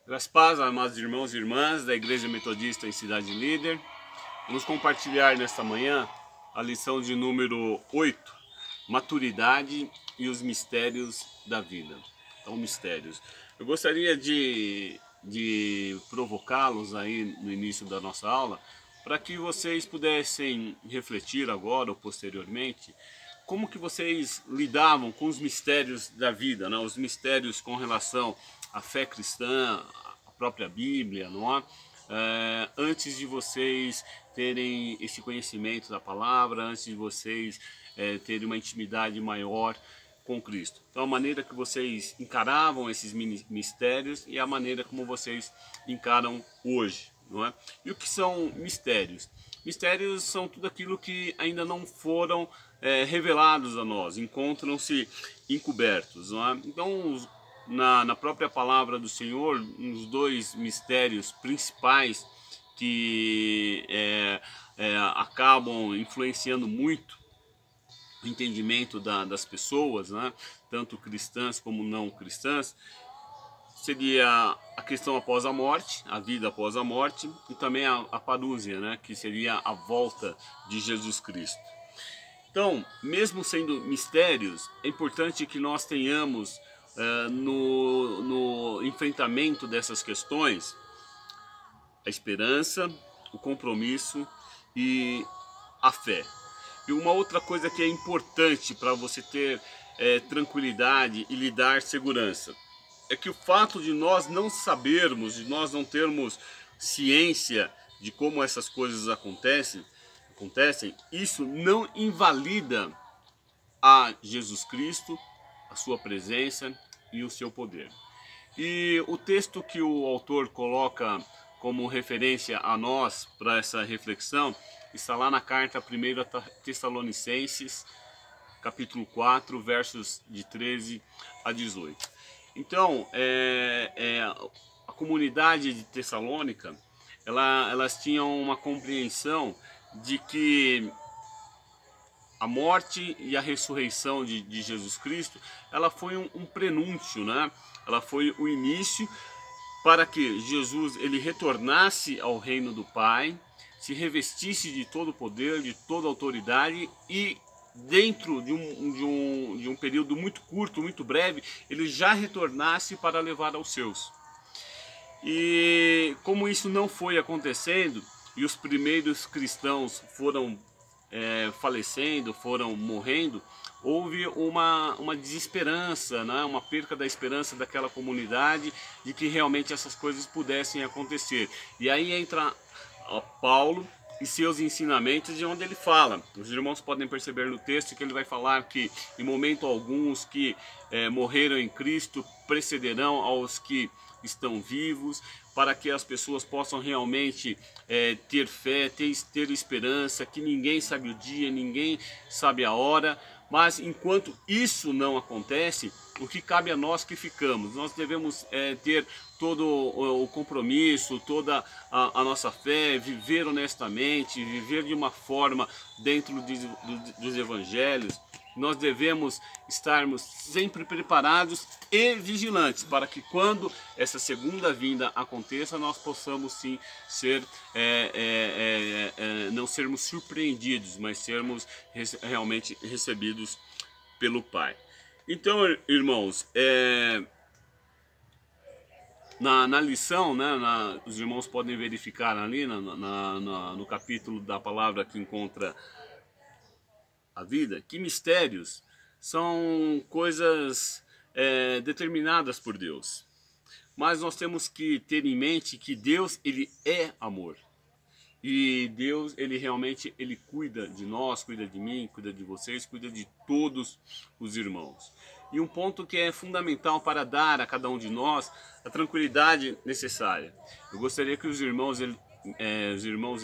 Graças a paz, amados irmãos e irmãs da Igreja Metodista em Cidade Líder. Vamos compartilhar nesta manhã a lição de número 8, Maturidade e os Mistérios da Vida. Então, mistérios. Eu gostaria de provocá-los aí no início da nossa aula, para que vocês pudessem refletir agora ou posteriormente como que vocês lidavam com os mistérios da vida, né? Os mistérios com relação à fé cristã, à própria Bíblia, não é? Antes de vocês terem esse conhecimento da palavra, antes de vocês terem uma intimidade maior com Cristo. Então, a maneira que vocês encaravam esses mistérios e a maneira como vocês encaram hoje, não é? E o que são mistérios? Mistérios são tudo aquilo que ainda não foram revelados a nós, encontram-se encobertos, não é? Então, na própria palavra do Senhor, os dois mistérios principais que acabam influenciando muito o entendimento das pessoas, né? Tanto cristãs como não cristãs, seria a questão após a morte, a vida após a morte, e também a parúzia, né? Que seria a volta de Jesus Cristo. Então, mesmo sendo mistérios, é importante que nós tenhamos no enfrentamento dessas questões a esperança, o compromisso e a fé. E uma outra coisa que é importante para você ter tranquilidade e lhe dar segurança é que o fato de nós não sabermos, de nós não termos ciência de como essas coisas acontecem, isso não invalida a Jesus Cristo, a sua presença e o seu poder. E o texto que o autor coloca como referência a nós para essa reflexão está lá na carta 1 Tessalonicenses, capítulo 4, versos de 13 a 18. Então, a comunidade de Tessalônica, elas tinham uma compreensão de que a morte e a ressurreição de Jesus Cristo, ela foi um prenúncio, né? Ela foi o início para que Jesus ele retornasse ao reino do Pai, se revestisse de todo o poder, de toda a autoridade e dentro de um período muito curto, muito breve, ele já retornasse para levar aos seus. E como isso não foi acontecendo e os primeiros cristãos foram falecendo, foram morrendo, houve uma desesperança, né? Uma perca da esperança daquela comunidade de que realmente essas coisas pudessem acontecer. E aí entra Paulo e seus ensinamentos, de onde ele fala. Os irmãos podem perceber no texto que ele vai falar que em momento algum os que morreram em Cristo precederão aos que estão vivos, para que as pessoas possam realmente ter fé, ter esperança, que ninguém sabe o dia, ninguém sabe a hora, mas enquanto isso não acontece, o que cabe a nós que ficamos? Nós devemos ter todo o compromisso, toda a nossa fé, viver honestamente, viver de uma forma dentro dos evangelhos. Nós devemos estarmos sempre preparados e vigilantes para que quando essa segunda vinda aconteça, nós possamos sim ser, não sermos surpreendidos, mas sermos realmente recebidos pelo Pai. Então, irmãos, na lição, né, os irmãos podem verificar ali no capítulo da palavra que encontra a vida, que mistérios são coisas determinadas por Deus. Mas nós temos que ter em mente que Deus, ele é amor. E Deus, ele realmente cuida de nós, cuida de mim, cuida de vocês, cuida de todos os irmãos. E um ponto que é fundamental para dar a cada um de nós a tranquilidade necessária. Eu gostaria que os irmãos e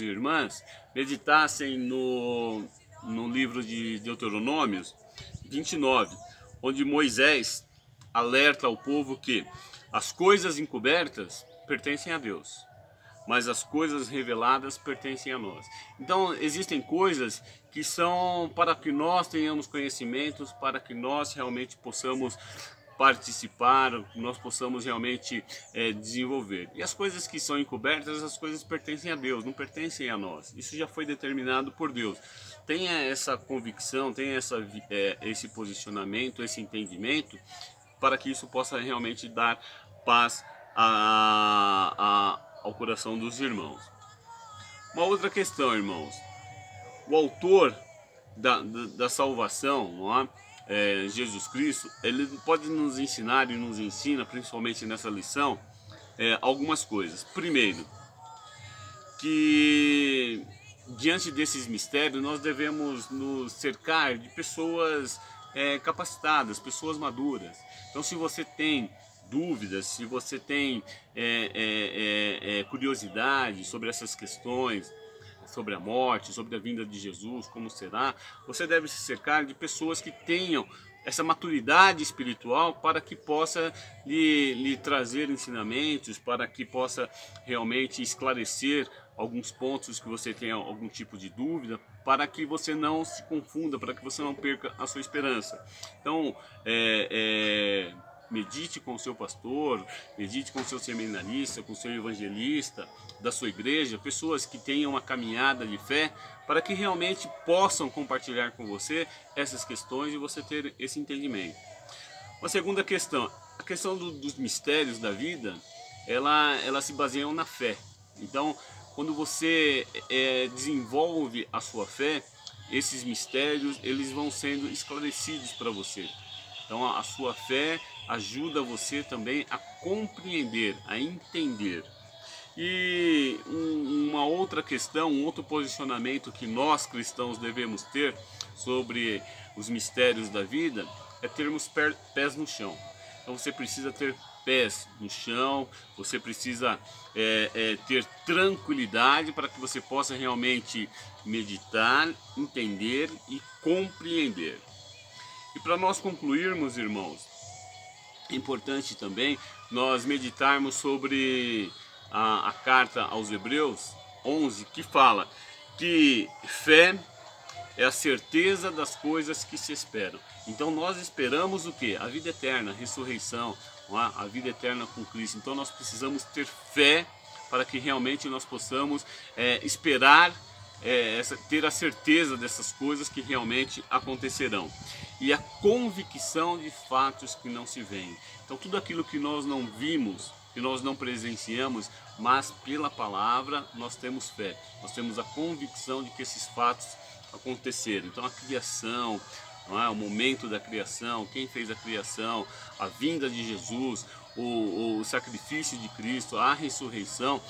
irmãs meditassem no livro de Deuteronômios 29, onde Moisés alerta ao povo que as coisas encobertas pertencem a Deus, mas as coisas reveladas pertencem a nós. Então existem coisas que são para que nós tenhamos conhecimentos, para que nós realmente possamos participar, nós possamos realmente desenvolver. E as coisas que são encobertas, as coisas pertencem a Deus, não pertencem a nós. Isso já foi determinado por Deus. Tenha essa convicção, tenha esse posicionamento, esse entendimento, para que isso possa realmente dar paz ao coração dos irmãos. Uma outra questão, irmãos. O autor da salvação, não é? Jesus Cristo, ele pode nos ensinar e nos ensina, principalmente nessa lição, algumas coisas. Primeiro, que diante desses mistérios nós devemos nos cercar de pessoas capacitadas, pessoas maduras. Então, se você tem dúvidas, se você tem curiosidade sobre essas questões, sobre a morte, sobre a vinda de Jesus, como será, você deve se cercar de pessoas que tenham essa maturidade espiritual para que possa lhe trazer ensinamentos, para que possa realmente esclarecer alguns pontos que você tenha algum tipo de dúvida, para que você não se confunda, para que você não perca a sua esperança. Então, medite com o seu pastor, medite com o seu seminarista, com o seu evangelista da sua igreja, pessoas que tenham uma caminhada de fé, para que realmente possam compartilhar com você essas questões e você ter esse entendimento. Uma segunda questão, a questão dos mistérios da vida, ela se baseia na fé. Então, quando você desenvolve a sua fé, esses mistérios eles vão sendo esclarecidos para você. Então, a sua fé ajuda você também a compreender, a entender. E uma outra questão, um outro posicionamento que nós cristãos devemos ter sobre os mistérios da vida é termos pés no chão. Então você precisa ter pés no chão, você precisa ter tranquilidade para que você possa realmente meditar, entender e compreender. E para nós concluirmos, irmãos, é importante também nós meditarmos sobre a carta aos Hebreus 11, que fala que fé é a certeza das coisas que se esperam. Então nós esperamos o quê? A vida eterna, a ressurreição, a vida eterna com Cristo. Então nós precisamos ter fé para que realmente nós possamos esperar, ter a certeza dessas coisas que realmente acontecerão. E a convicção de fatos que não se veem. Então tudo aquilo que nós não vimos, que nós não presenciamos, mas pela palavra nós temos fé. Nós temos a convicção de que esses fatos aconteceram. Então a criação, o momento da criação, quem fez a criação, a vinda de Jesus, o sacrifício de Cristo, a ressurreição,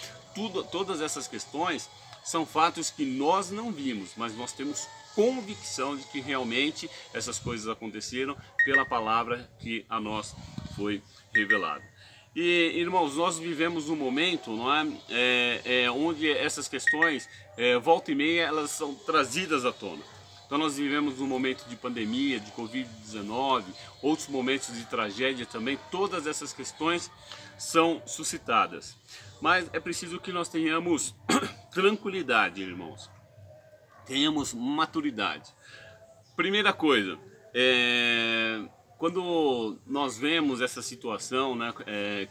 todas essas questões são fatos que nós não vimos, mas nós temos convicção de que realmente essas coisas aconteceram pela palavra que a nós foi revelada. E, irmãos, nós vivemos um momento, onde essas questões, volta e meia, elas são trazidas à tona. Então nós vivemos um momento de pandemia, de Covid-19, outros momentos de tragédia também, todas essas questões são suscitadas. Mas é preciso que nós tenhamos tranquilidade, irmãos, tenhamos maturidade. Primeira coisa, quando nós vemos essa situação,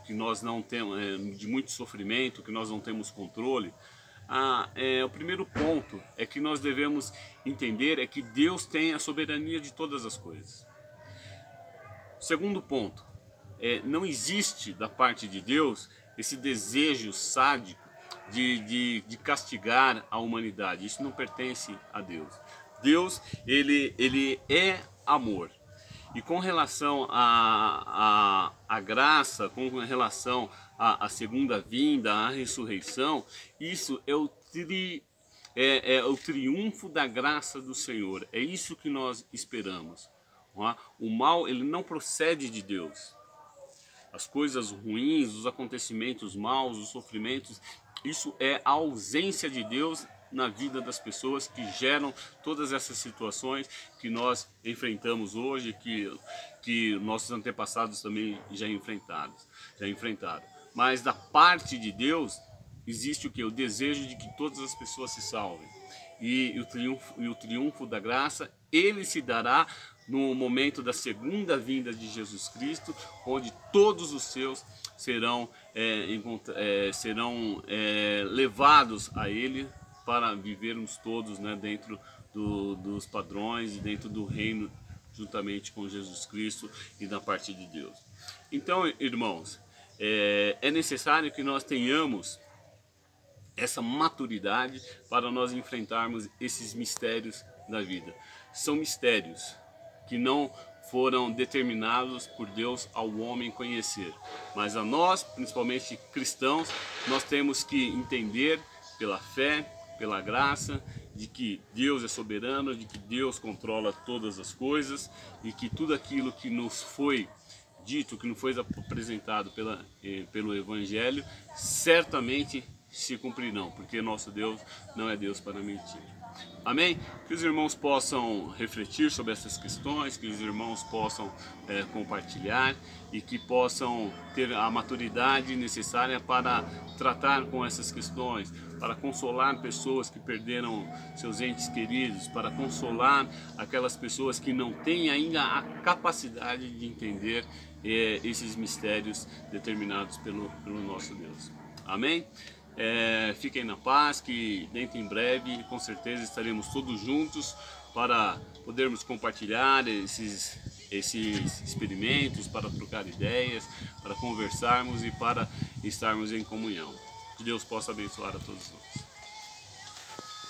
que nós não temos, de muito sofrimento, que nós não temos controle, o primeiro ponto é que nós devemos entender é que Deus tem a soberania de todas as coisas. O segundo ponto, não existe da parte de Deus esse desejo sádico de castigar a humanidade. Isso não pertence a Deus. Deus, ele é amor. E com relação à graça, com relação à segunda vinda, à ressurreição, isso é o triunfo da graça do Senhor. É isso que nós esperamos. O mal, ele não procede de Deus. As coisas ruins, os acontecimentos maus, os sofrimentos, isso é a ausência de Deus na vida das pessoas que geram todas essas situações que nós enfrentamos hoje, que nossos antepassados também já enfrentaram. Mas da parte de Deus existe o que? O desejo de que todas as pessoas se salvem. E o triunfo da graça, ele se dará no momento da segunda vinda de Jesus Cristo, onde todos os seus serão, levados a Ele para vivermos todos, né, dentro dos padrões e dentro do reino, juntamente com Jesus Cristo e da parte de Deus. Então, irmãos, é necessário que nós tenhamos essa maturidade para nós enfrentarmos esses mistérios da vida. São mistérios que não foram determinados por Deus ao homem conhecer, mas a nós, principalmente cristãos, nós temos que entender pela fé, pela graça, de que Deus é soberano, de que Deus controla todas as coisas e que tudo aquilo que nos foi dito, que nos foi apresentado pelo Evangelho, certamente se cumprirão, porque nosso Deus não é Deus para mentir. Amém? Que os irmãos possam refletir sobre essas questões, que os irmãos possam compartilhar e que possam ter a maturidade necessária para tratar com essas questões, para consolar pessoas que perderam seus entes queridos, para consolar aquelas pessoas que não têm ainda a capacidade de entender esses mistérios determinados pelo nosso Deus. Amém? Fiquem na paz, que dentro em breve com certeza estaremos todos juntos para podermos compartilhar esses experimentos, para trocar ideias, para conversarmos e para estarmos em comunhão. Que Deus possa abençoar a todos nós.